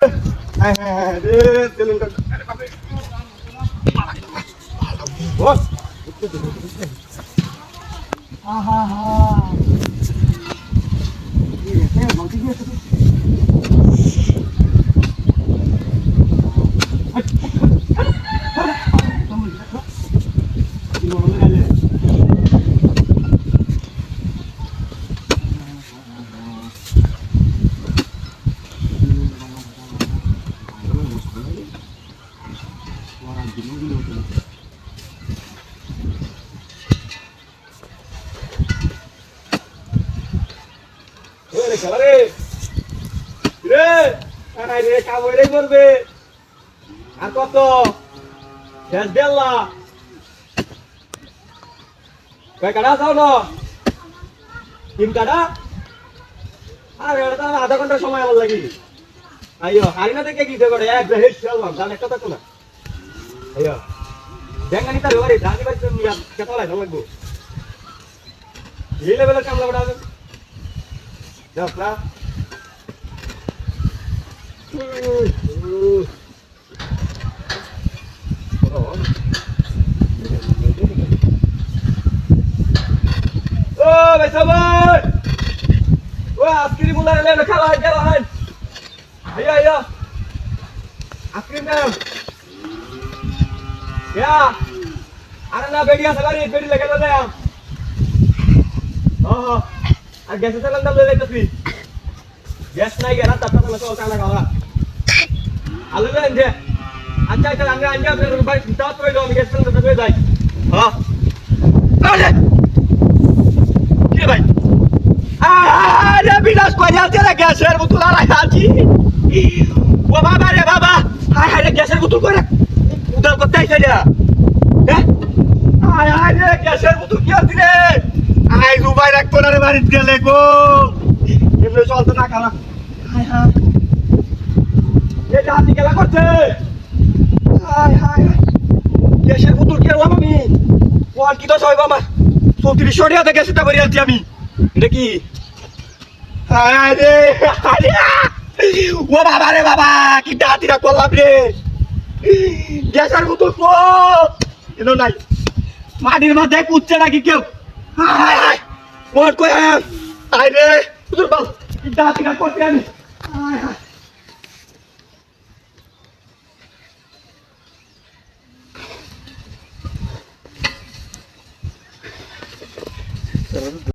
আর কত শেষ দেল্লা কয় কাটা যাও না তিন কাটা আর এটা আধা ঘন্টা সময় আমার লাগি আইও হারিনা থেকে কি করে এক হেড চললাম জান একটা তো না আইও দেখানি তার ওরে জানি বাই তুমি কত লাই লাগবো এই লেভেলের কাম লাগা যাও না ভাই সবাই ও আইসক্রিম গুলা লে খেলা হয় আইয়া আইয়া আইসক্রিম দাও ইয়া আরে না বেড়িয়া সবাই বেড়ি লেগে দাও আর গ্যাসের সিলিন্ডার লয়ে যাইতেছি গ্যাস নাই গেরা তারপর না চল টানা খাওয়া আলু লেন যে আচ্ছা আচ্ছা আমরা আনজা আপনার বাড়ি দাও তো আমি গ্যাস সিলিন্ডার দিয়ে যাই হ্যাঁ আরে কি ভাই আরে বিনাশ করে আছে রে গ্যাসের বোতল আর আছি ও বাবা রে বাবা হায় হায় রে গ্যাসের বোতল করে উদাল করতে আইছে রে হ্যাঁ হায় হায় রে গ্যাসের বোতল কি আছে রে আই জুবাই রাখতো না রে বাড়িতে গেলে গো এমনি চলতো না খালা হায় হায় এটা হাতি খেলা করছে হায় হায় গ্যাসের বোতল কি হলাম আমি ওয়ান কি তো সবাই আমার 3400 টাকা গ্যাসের টা ভরে আছি আমি এটা কি আরে আরে ও বাবা রে বাবা কি হাতিরা করলাম রে গ্যাসের বোতল তো এনো নাই মাটির মাথায় কুচ্ছে নাকি কেউ হায় হায় মোট কই আয় রে তোর বাল কি হাতিরা করতে আমি হায় হায়